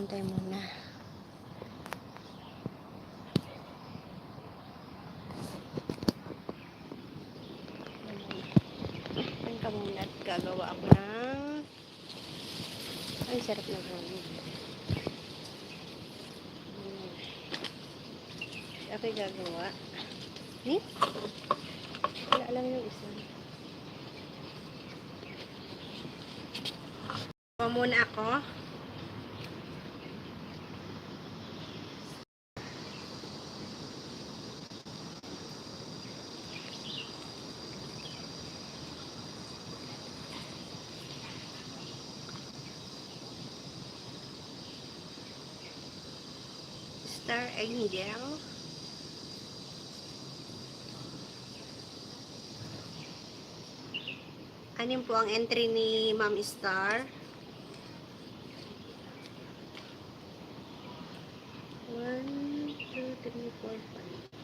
Hintay muna. Hintay ka muna at gagawa ako ng ay sarap na gawin. Ako'y gagawa. Wala lang yung isa. Gawa muna ako. Star Angel. Anin po ang entry ni Ma'am Star? 1, 2, 3, 4, 5.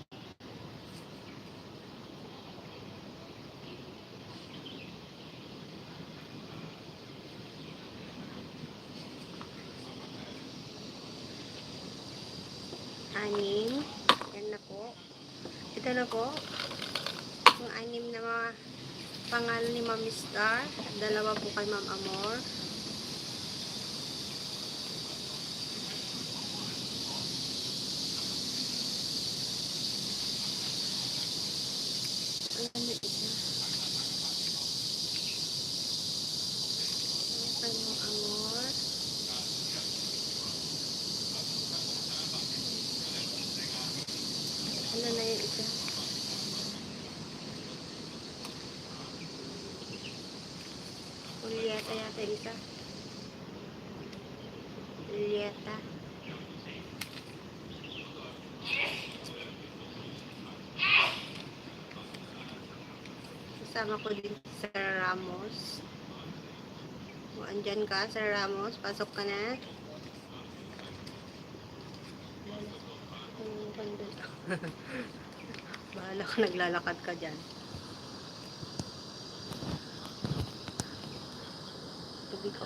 Anim. Yan na po. Ito na po. Yung anim na mga pangalan ni Ma'am Star. Dalawa po kay Ma'am Amor. Ayan na isa. Kay Ma'am Amor. Ano na yung isa? Julieta yata isa. Julieta. Kasama ko din si Sir Ramos. O, andyan ka, Sir Ramos. Pasok ka na. Bahala ka, naglalakad ka dyan. Tubig ko.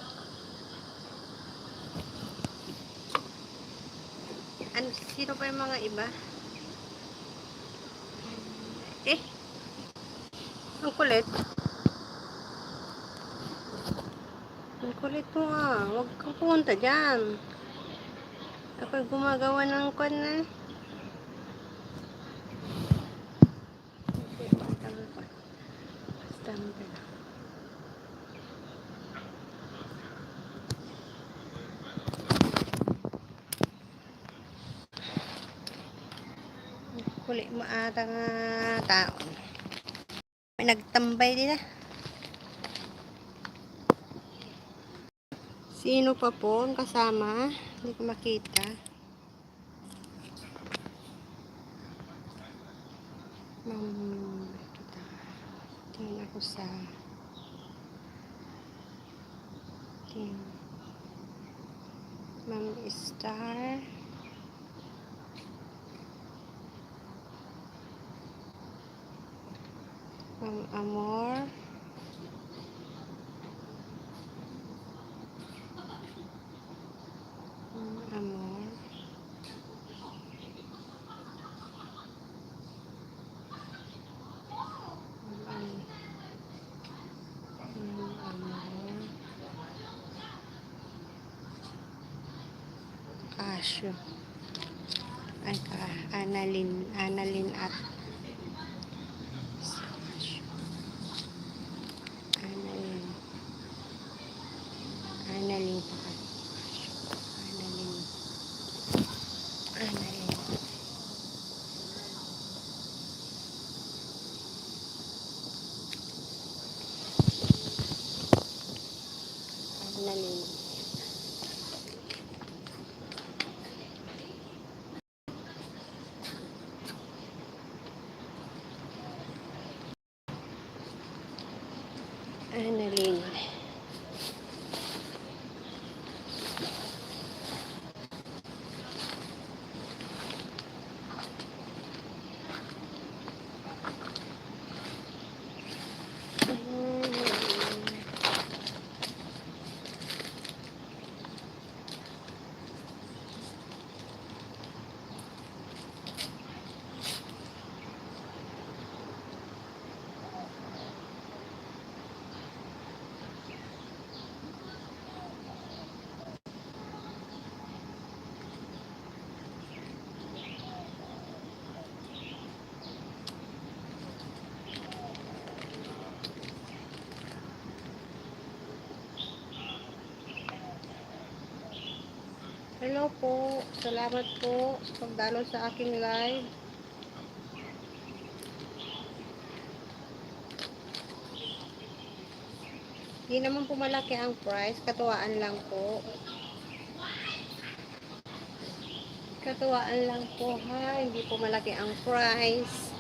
Ano, sino pa yung mga iba? Ang kulit. Ang kulit mo ah. Huwag kang pumunta dyan. Ako'y gumagawa ng kwan na. Kulit mo ata nga tao. May nagtambay din ah. Sino pa po ang kasama? Hindi ko makita. Tingnan ako sa Ma'am Star. Ma'am Amor. Amor. Casio. Ay ka, Annalyn at Annalyn pa ka. Annalyn. Annalyn. Hello po. Salamat po sa pagdalo sa aking live. Hindi naman po malaki ang price. Katuwaan lang po. Katuwaan lang po ha. Hindi po malaki ang price.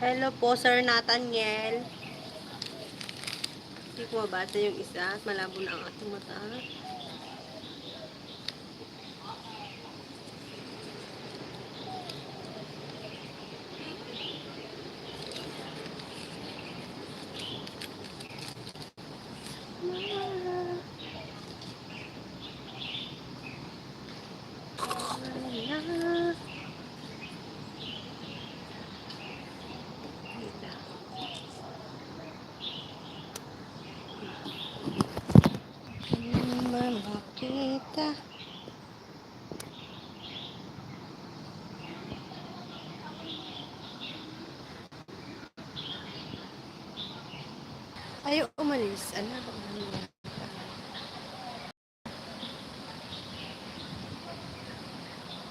Hello po, Sir Nathaniel. Hindi ko mabasa yung isa. Malabo na ang ating mata. Makita. Ayaw umalis. Ano?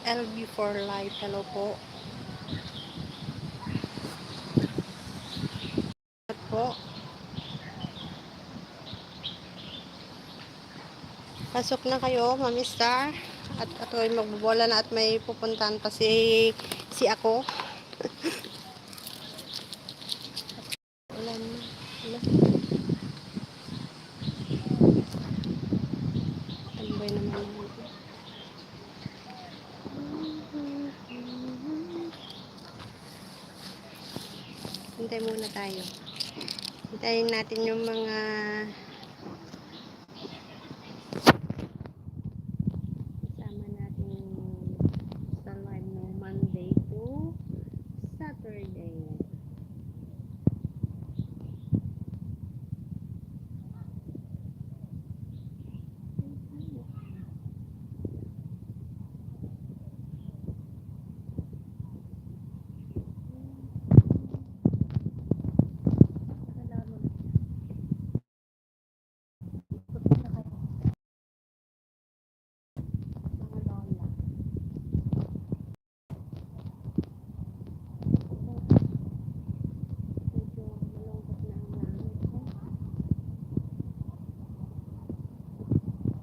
LB for life. Hello po. At po. Pasok na kayo, Mami Star. At ako'y magbobola na at may pupuntahan pa si ako. Ulan na. Ulan. Tambay naman ako. Hintay muna tayo. Hintayin natin yung mga kasama natin sa live ng Monday to Saturday.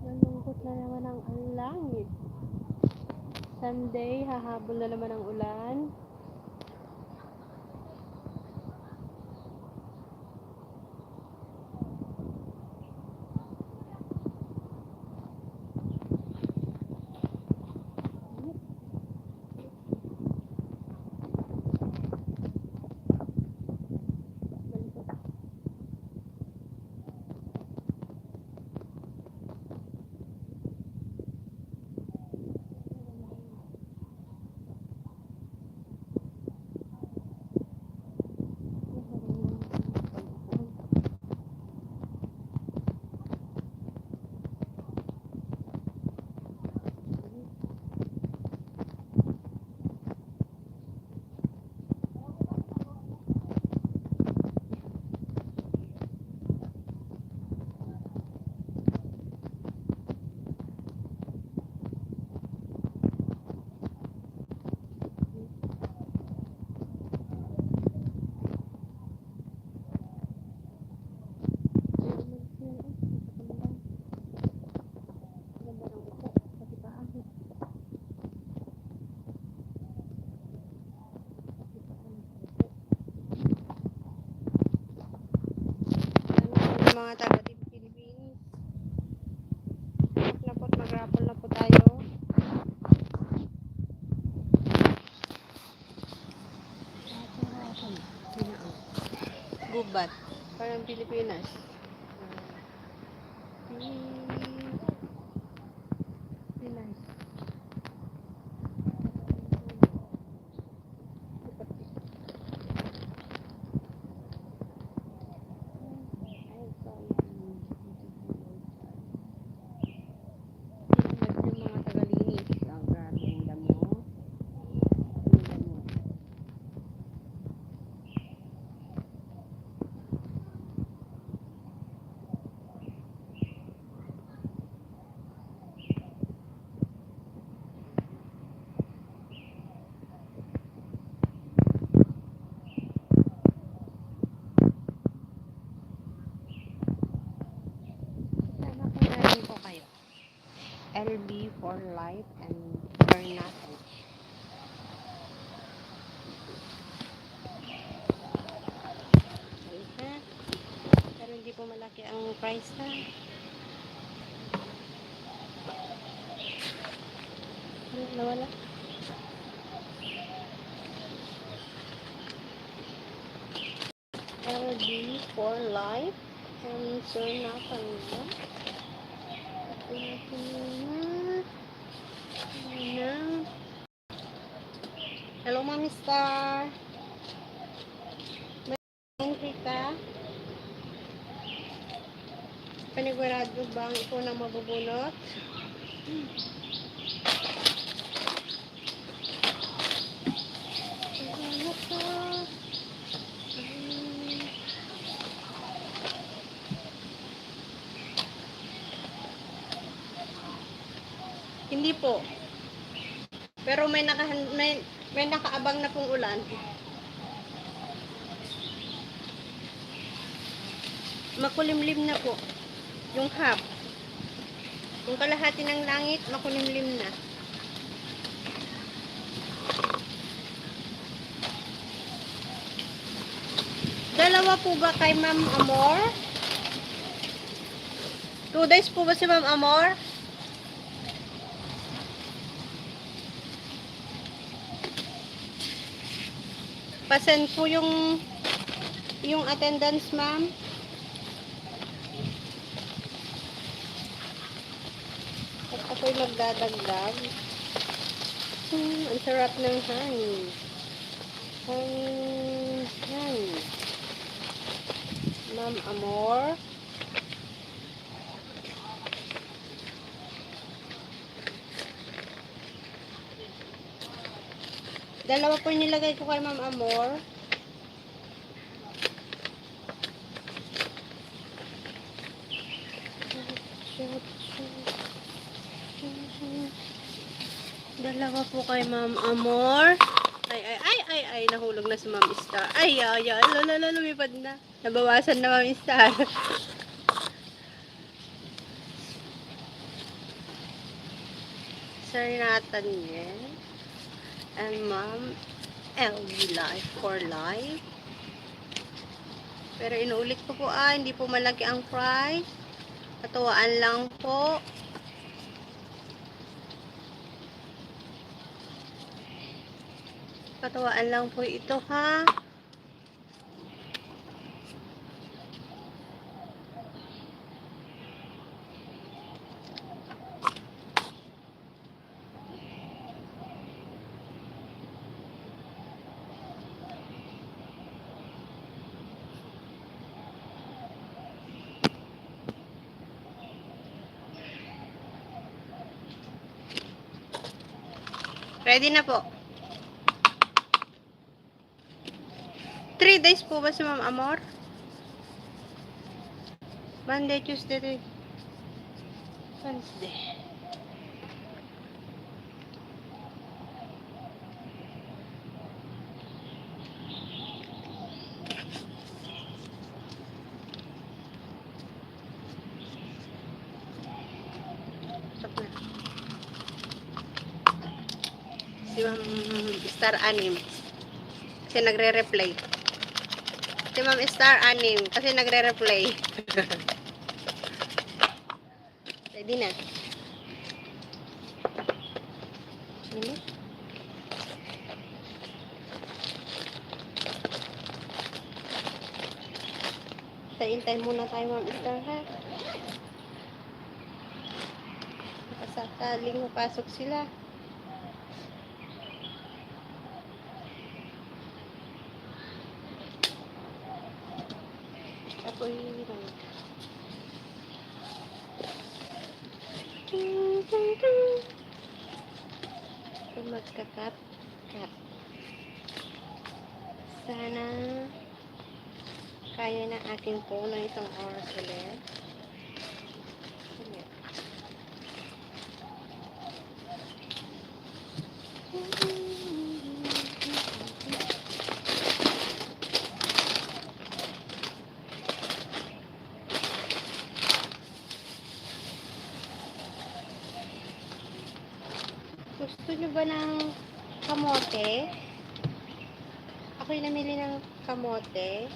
Malungkot na naman ang langit. Sunday, hahabol na naman ang ulan. Mga taga Pilipinas. Napot mag-rapol na po tayo. Gubat. Parang Pilipinas. Pilipinas. LB for life and for nothing. Sorry ha. Pero hindi po malaki ang price ha. Nawala. LB for life and for nothing. Hello, Mami Star. May entry ka? Panigurado bang ikaw na mabubunot? Hindi po. Pero may nakaabang na pong ulan. Makulimlim na po. Yung half. Yung kalahati ng langit, makulimlim na. Dalawa po ba kay Ma'am Amor? 2 days po ba si Ma'am Amor? Pasend po yung attendance, ma'am. At ako'y magdadagdag. Ang sarap ng hangin. Hangin. Ma'am Amor. Dalawa po nilagay ko kay Ma'am Amor. Dalawa po kay Ma'am Amor. Ay, nahulog na si Ma'am Star. Ay, lumipad na. Nabawasan na Ma'am Star. Sir Nathaniel. And Ma'am LB Life for Life. Pero inuulit ko po hindi po malaki ang price. Katuwaan lang po. Katuwaan lang po ito ha. Ready na po. 3 days po ba si Ma'am Amor? Monday, Tuesday, Wednesday. Stop na. Si Ma'am Star Anim. Kasi nagre-replay. Si Ma'am Star Anim. Kasi nagre-replay. Ready na. Tayin-tayin muna tayo Ma'am Star ha. Sakaling mapasok sila. Ako'y magkakat. Sana kaya na akin po na isang oras ulit. Gusto nyo ba ng kamote? Ako'y namili ng kamote.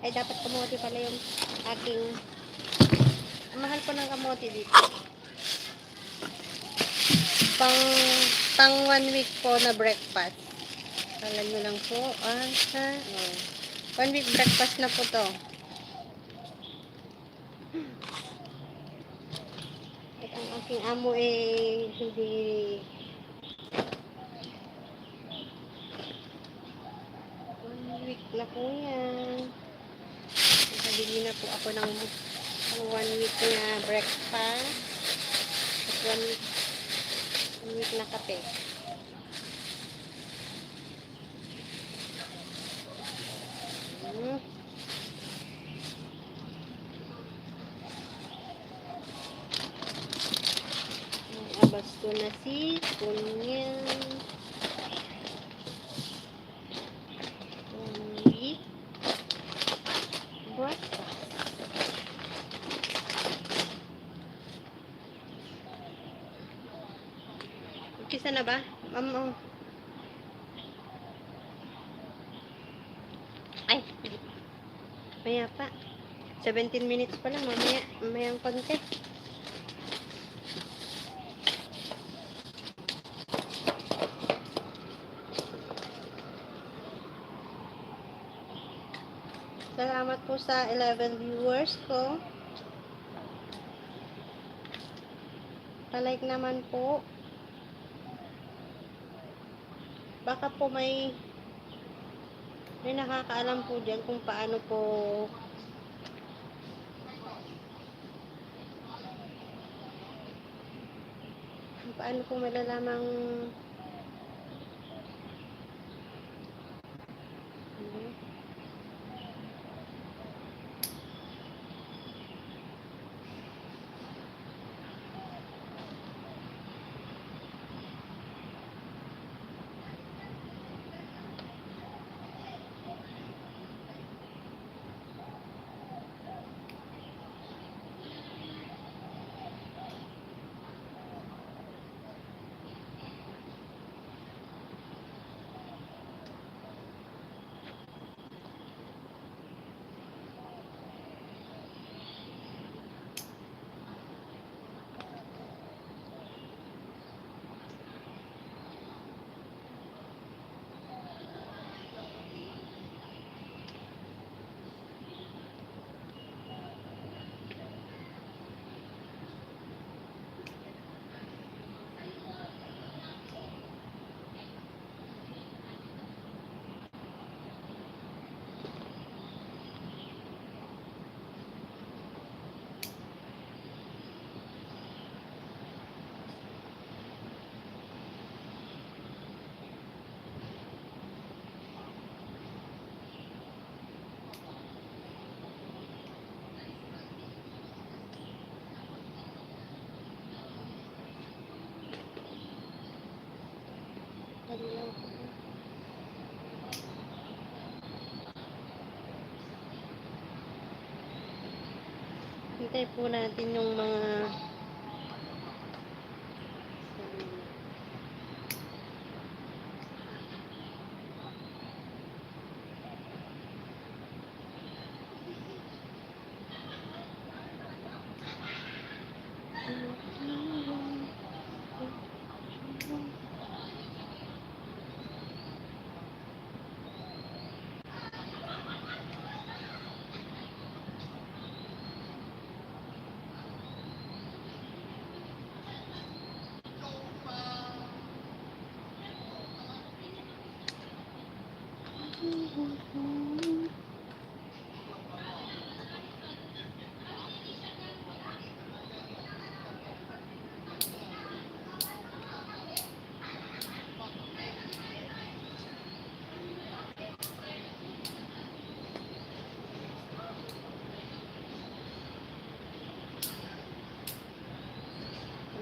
Ay, dapat kamote pala yung aking... Mahal po ng kamote dito. Pang 1 week po na breakfast. Alam nyo lang po. Oh. 1 week breakfast na po to. At ang aking amo hindi... week na po yan. Nakabili na po ako ng 1 week na breakfast. At 1 week na kape. Abasto na si Kunyan. 1 week breakfast. Kisa na ba? Ay, maya pa. 17 minutes pa lang. Mamayang konti. Salamat po sa 11 viewers ko. Pa-like naman po. Baka po may nakakaalam po dyan kung paano po malalamang hintay po natin yung mga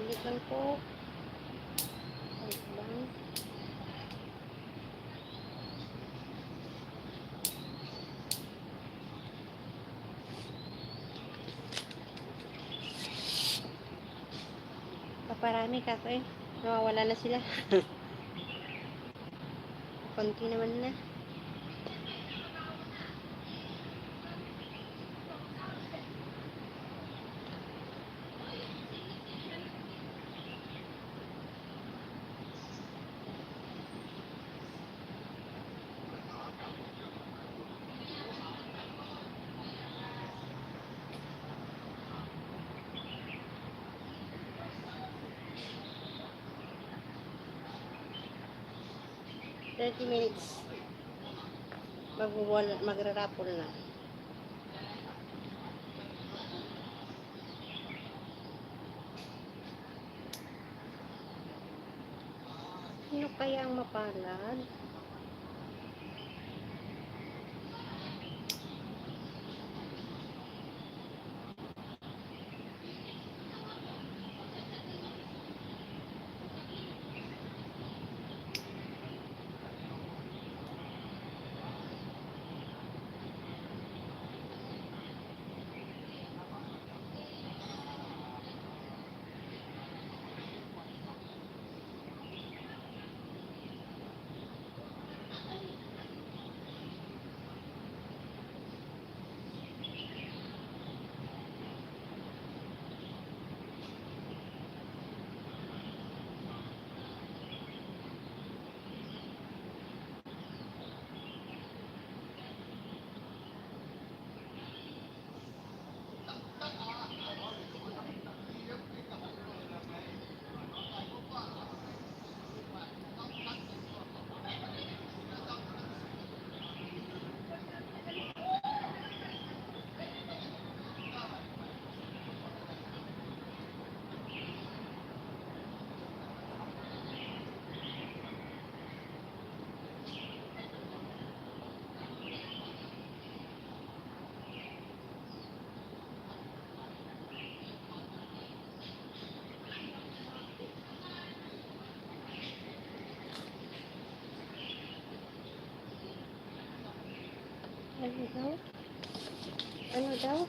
ulit lang po. Ulit lang. Paparami ka ko eh. Nawawala na sila. Konti naman na. Thirty minutes. Magrarapol na. Sino kaya ang mapalad? Ano daw? Ano daw?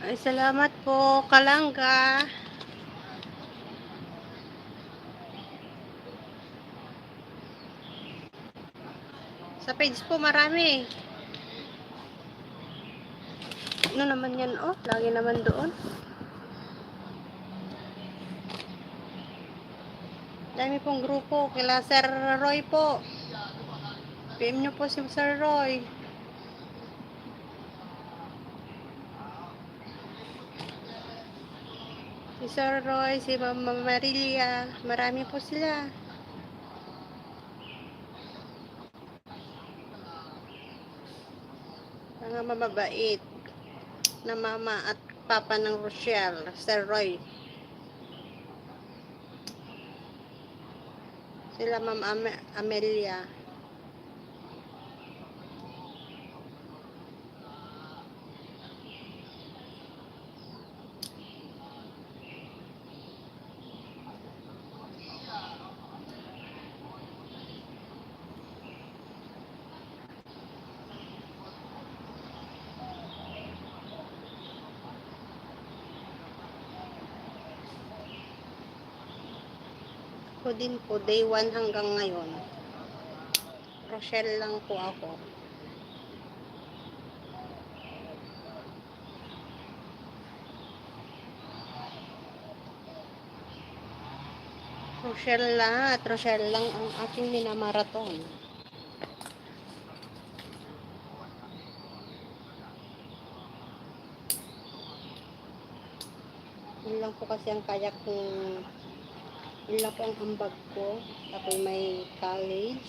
Ay, salamat po, Kalangga. Sa page po marami. Ano naman yan, oh? Lagi naman doon. Dami pong grupo. Kila Sir Roy po. PM nyo po si Sir Roy. Si Sir Roy, si Mama Marilia. Marami po sila. Mga mababait na mama at papa ng Rochelle, Sir Roy. Sila Ma'am Amelia. Ako din po, day 1 hanggang ngayon. Rochelle lang po ako. Rochelle lang ang aking minamarathon. Yun lang po kasi ang kaya kong, yun lang po ang ambag ko. Tapos may college.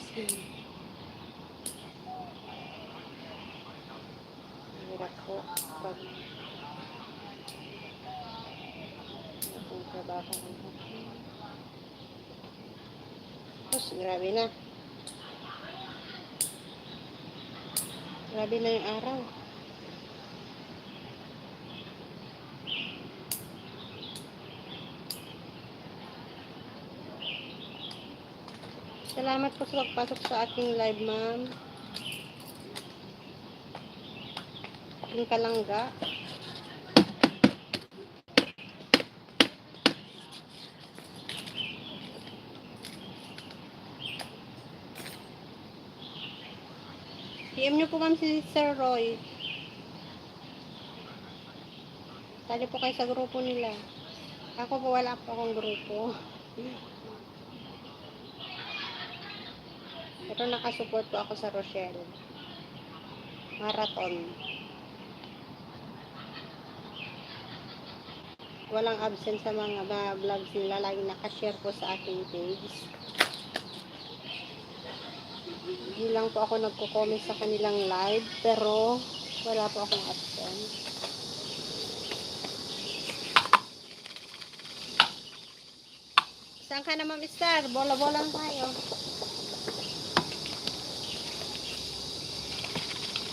Hirap po pag akong trabaho. Tapos grabe na. Grabe na yung araw. Salamat po sa pagpasok sa ating live, ma'am. Ating kalangga. PM nyo po ma'am si Sir Roy. Tali po kayo sa grupo nila. Ako po wala po akong grupo. Pero nakasupport po ako sa Rochelle. Marathon. Walang absent sa mga vlogs nila. Laging nakashare po sa aking page. Hindi lang po ako nagko-comment sa kanilang live. Pero wala po akong absent. Saan ka na, Ma'am Star? Bola-bola lang tayo.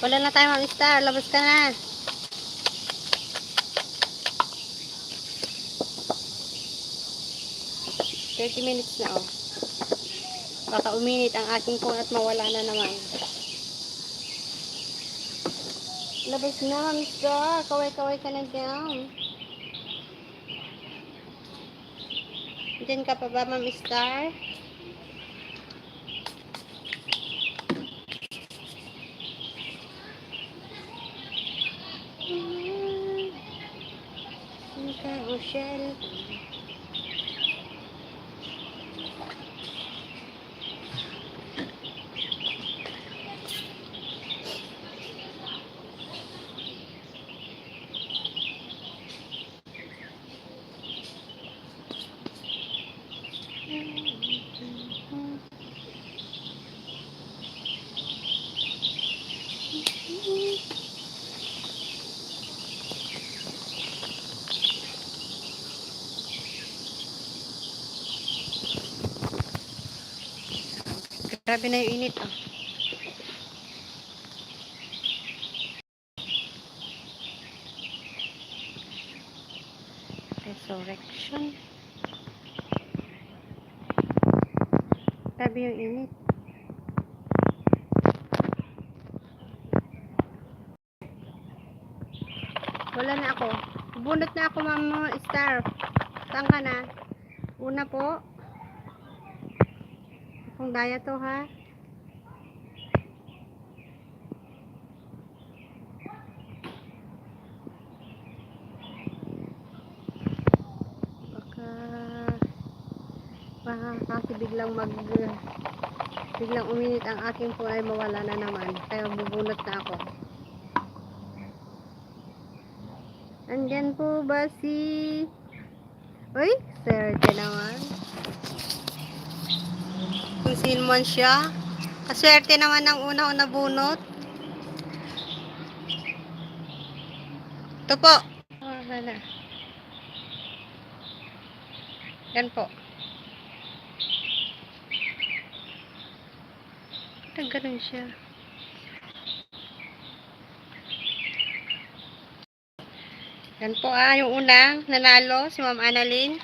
Wala na tayo, Ma'am Star. Labas ka na. $30 na, oh. Baka uminit ang aking phone at mawala na naman. Labas na, Ma'am Star. Kaway-kaway ka na dyan. Diyan ka pa ba, Ma'am Star? Rochelle. Grabe na yung init, oh. Resurrection. Grabe yung init. Wala na ako. Bunot na ako, Ma'am Star. Saan ka na? Una po. Kung daya to, ha? Baka kasi biglang uminit ang aking phone ay mawala na naman. Kaya bubunot na ako. Andyan po ba si... Uy, swerte naman. Kung sino man siya. Kaswerte naman ang una nabunot. Ito po. Wala na. Yan po. Ganun siya. Yan po yung unang nanalo, si Ma'am Annalyn.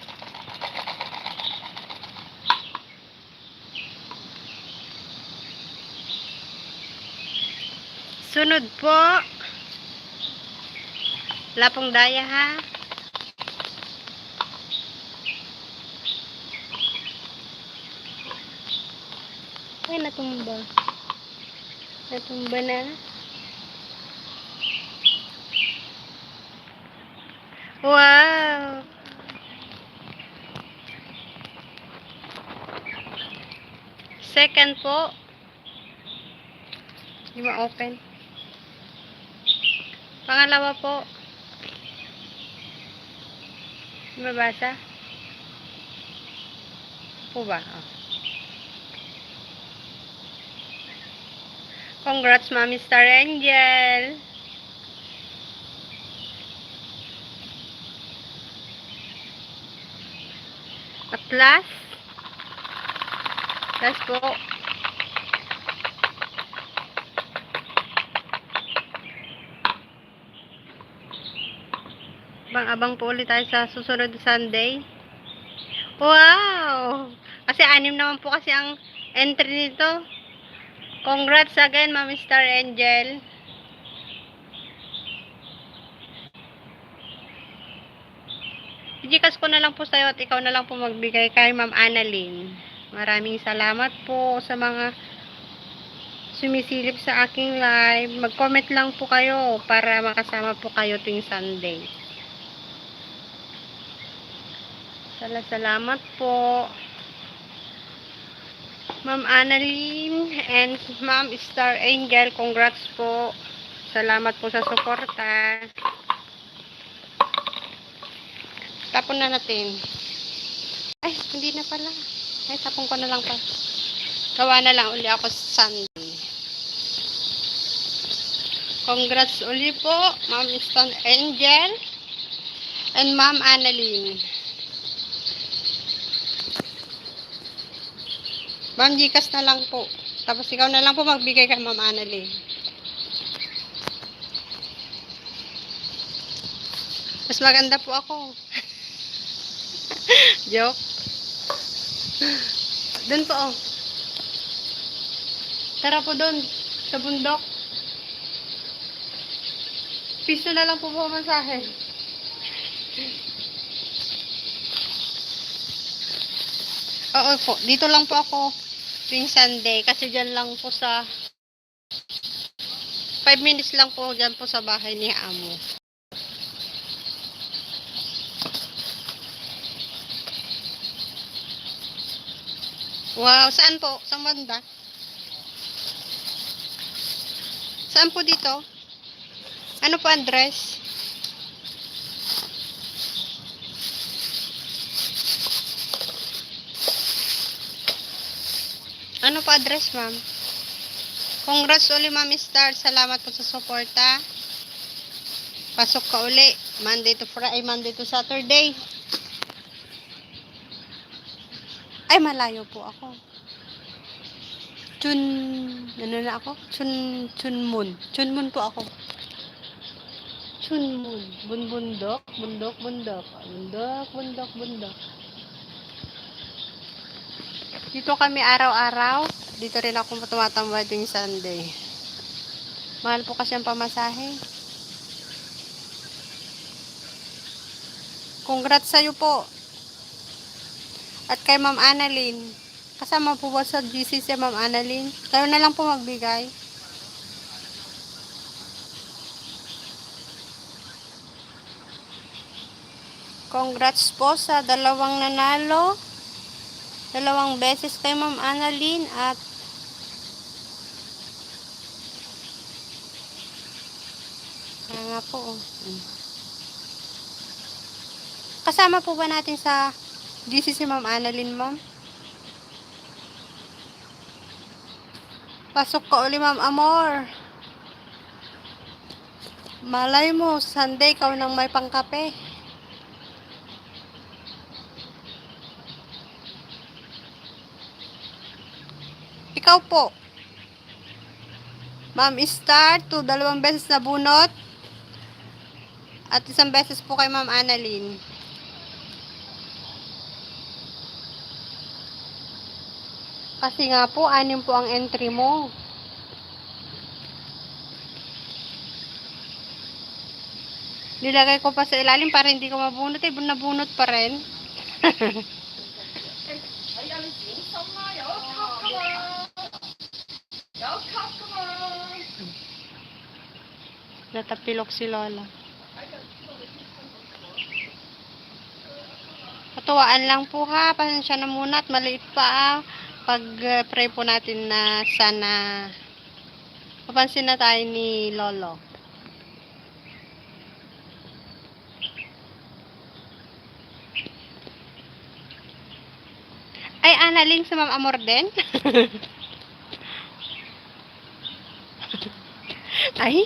Sunod po. Lapong daya, ha. Ay, natumba. Natumba na. Wow! Second po. Hindi ma-open. Pangalawa po. Hindi mabasa. Po ba? Oh. Congrats, Mami Star Angel. At last po. Abang po ulit tayo sa susunod Sunday. Wow! Kasi 6 naman po kasi ang entry nito. Congrats again, Ma'am Star Angel. Gikas ko na lang po sa'yo at ikaw na lang po magbigay kay Ma'am Annalyn. Maraming salamat po sa mga sumisilip sa aking live. Mag-comment lang po kayo para makasama po kayo tuwing Sunday. Salamat po. Ma'am Annalyn and Ma'am Star Angel, congrats po. Salamat po sa suporta. Tapon na natin. Ay, hindi na pala. Ay, tapon ko na lang pa. Gawa na lang uli ako sa Sunday. Congrats uli po, Ma'am Star Angel and Ma'am Annalyn. Ma'am, Gcash na lang po. Tapos ikaw na lang po magbigay kay Ma'am Annalyn. Mas maganda po ako. Joke. Doon po, oh. Tara po doon, sa bundok. Piso na lang po po masahe. Oo po, dito lang po ako tuwing Sunday kasi dyan lang po sa 5 minutes lang po dyan po sa bahay ni Amo. Wow, saan po? Saan banda? Saan po dito? Ano po address? Ano po address, ma'am? Congrats uli, Ma'am Star. Salamat po sa suporta. Pasok ka uli. Monday to Friday, Monday to Saturday. Ay, malayo po ako. Ano na ako? Chunmun po ako. Chunmun. Bundok. Dito kami araw-araw. Dito rin ako tumatambay tuwing Sunday. Mahal po kasi ang pamasahe. Congrats sa'yo po. At kay Ma'am Annalyn. Kasama po ba sa GC si Ma'am Annalyn? Kayo na lang po magbigay. Congrats po sa dalawang nanalo. 2 beses kay Ma'am Annalyn at nga po. Kasama po ba natin sa GC si Ma'am Annalyn, ma'am? Pasok ka uli, Ma'am Amor. Malay mo, Sunday ikaw nang may pangkape. Ikaw po. Ma'am Star, 2 beses na bunot. At 1 beses po kay Ma'am Annalyn. Kasi nga po, 6 po ang entry mo. Nilagay ko pa sa ilalim para hindi ko mabunot. Nabunot pa rin. Natapilok si Lola. Katuwaan lang po ha. Pasensya na muna at maliit pa. Pag-pray po natin na sana mapansin na tayo ni Lolo. Ay, Annalyn sa Ma'am Amor din? Ay,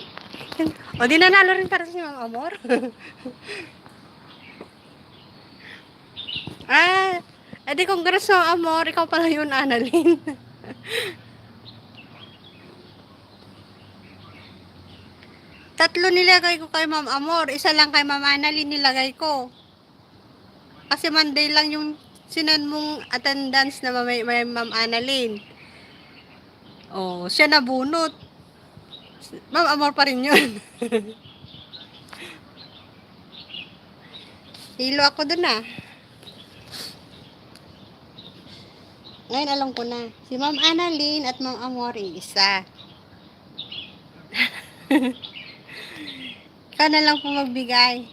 o di nanalo rin para si Ma'am Amor. Edi congrats sa Amor, ikaw pala yun, Annalyn. Tatlo nilagay ko kay Ma'am Amor, isa lang kay Ma'am Annalyn nilagay ko. Kasi Monday lang yung sinan mong attendance na may Ma'am Annalyn. Oh, siya nabunot. Ma'am, amor pa rin yun. Hilo ako dun ah. Ngayon alam ko na. Si Ma'am Annalyn at Ma'am Amori, isa. Ikaw na lang po magbigay.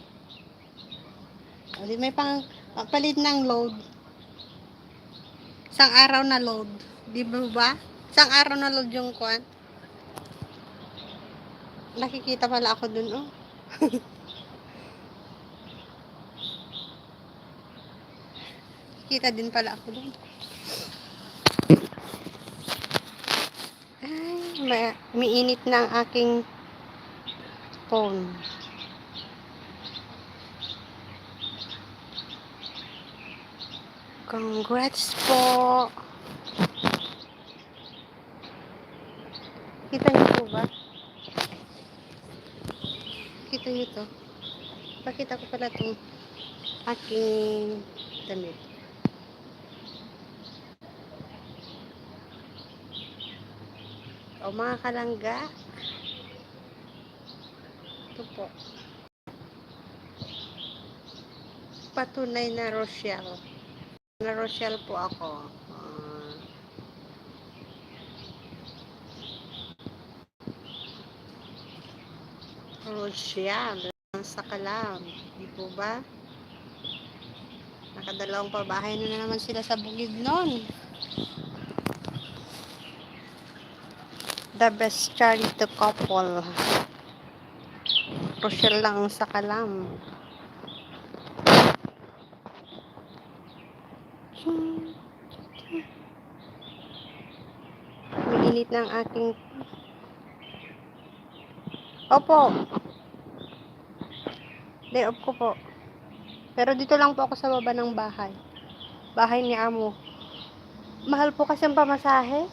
O, di may palit ng load. Isang araw na load. Di ba? Isang araw na load yung kwan. Nakikita pala ako dun, oh. Kita din pala ako dun. Ay, umiinit na ang aking phone. Congrats po. Kita niyo po ba? Kita niyo to. Pakita ko pala itong aking damit. O mga kalangga. Ito po. Patunay na Rochelle. Na Rochelle po ako. Rochelle. Sa Kalam. Di po ba? Nakadalawang pabahay na naman sila sa bukid nun. The best charity couple. Rochelle lang sa Kalam. Mainit ng aking... Opo. Day off ko po. Pero dito lang po ako sa baba ng bahay. Bahay ni Amo. Mahal po kasi ang pamasahe.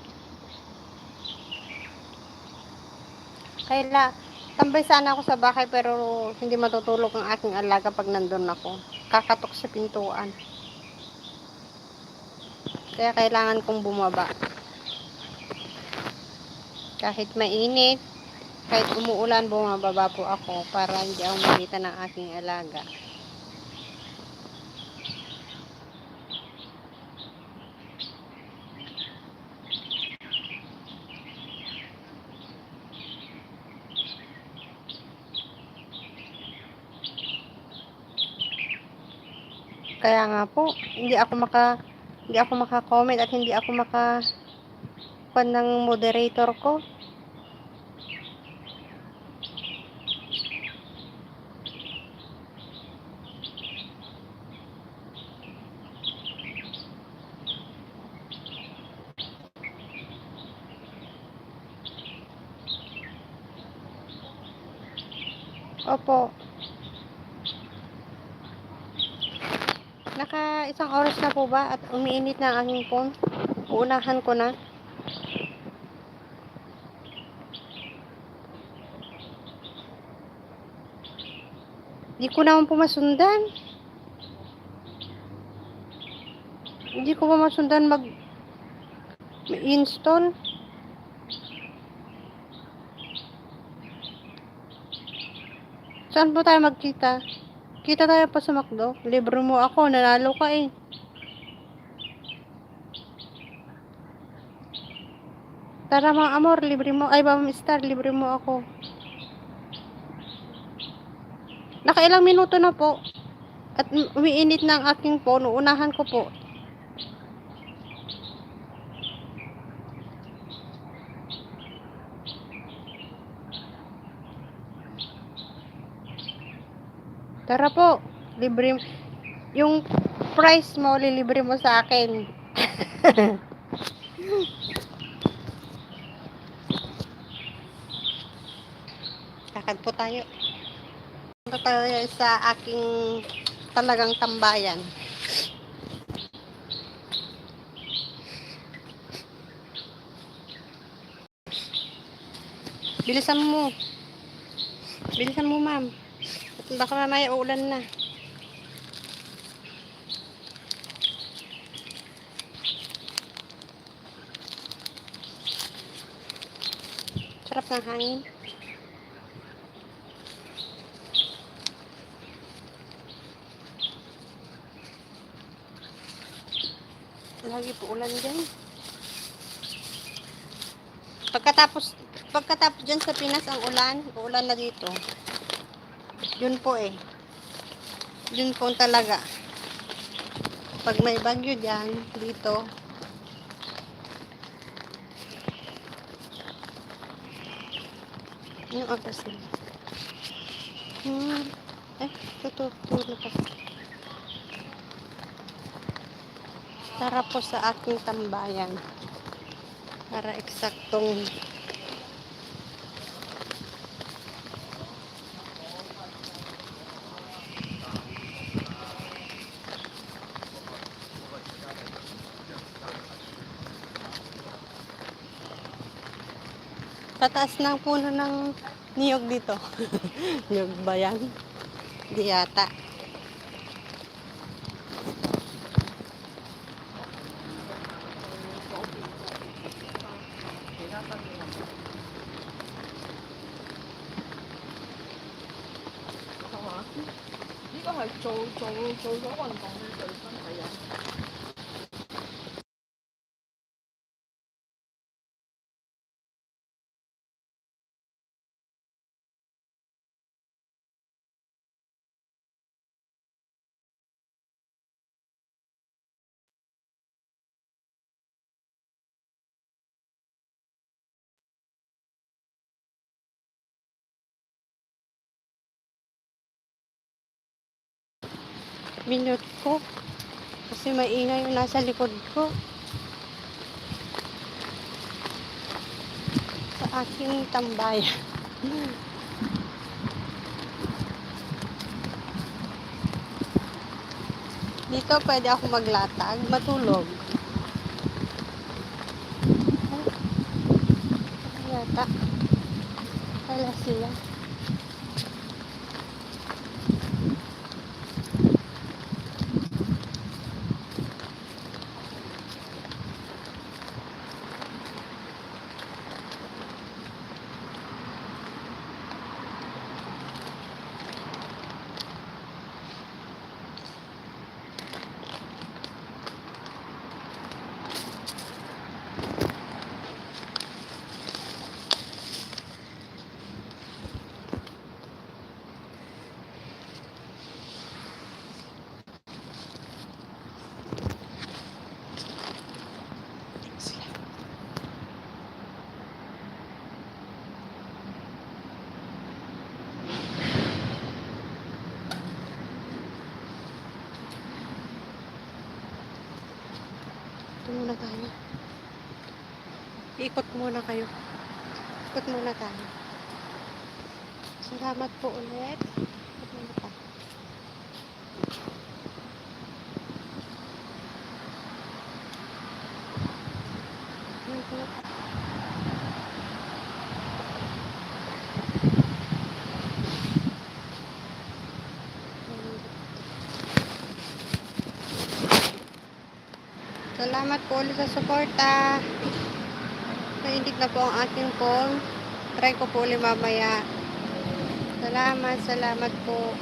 Kaya tambay sana ako sa bahay pero hindi matutulog ang aking alaga pag nandun ako. Kakatok sa pintuan. Kaya kailangan kong bumaba. Kahit mainit, kahit umuulan, bumababa po ako para hindi ako makita ng aking alaga. Kaya nga po, hindi ako maka-comment at hindi ako ng moderator ko. Opo. Naka isang oras na po ba at umiinit na ang aking phone? Uunahan ko na. Hindi ko naman po masundan. Hindi ko pa masundan mag-install. Saan po tayo magkita? Kita tayo pa sa McDo. Libre mo ako. Nanalo ka eh. Tara mga amor, libre mo. Ay, Ma'am Star, libre mo ako. Nakailang minuto na po. At umiinit na ang aking phone. Uunahan ko po. Tara po. Libre. Yung price mo, lilibre mo sa akin. Lakad po tayo. Punta tayo sa aking talagang tambayan. Bilisan mo. Bilisan mo, ma'am. Baka mamaya uulan na. ng hangin. Lagi po ulan dyan. Pagkatapos dyan sa Pinas ang uulan na dito. Yun po eh. Yun po talaga. Pag may bagyo dyan, dito. Yung oras na. Tutulog pa. Tara po sa aking tambayan. Para eksaktong pataas ng puno ng niyog dito. Niyog ba yan? Di yata. Minute ko. Kasi maingay yung nasa likod ko. Sa aking tambayan. Dito pwede ako maglatag, matulog. Yata. Wala sila. Ito muna tayo. Iikot muna kayo. Ikot muna tayo. Salamat po ulit. Ikot muna tayo. Salamat po ulit sa suporta. Naindik na po ang aking phone. Try ko po ulit mamaya. Salamat po.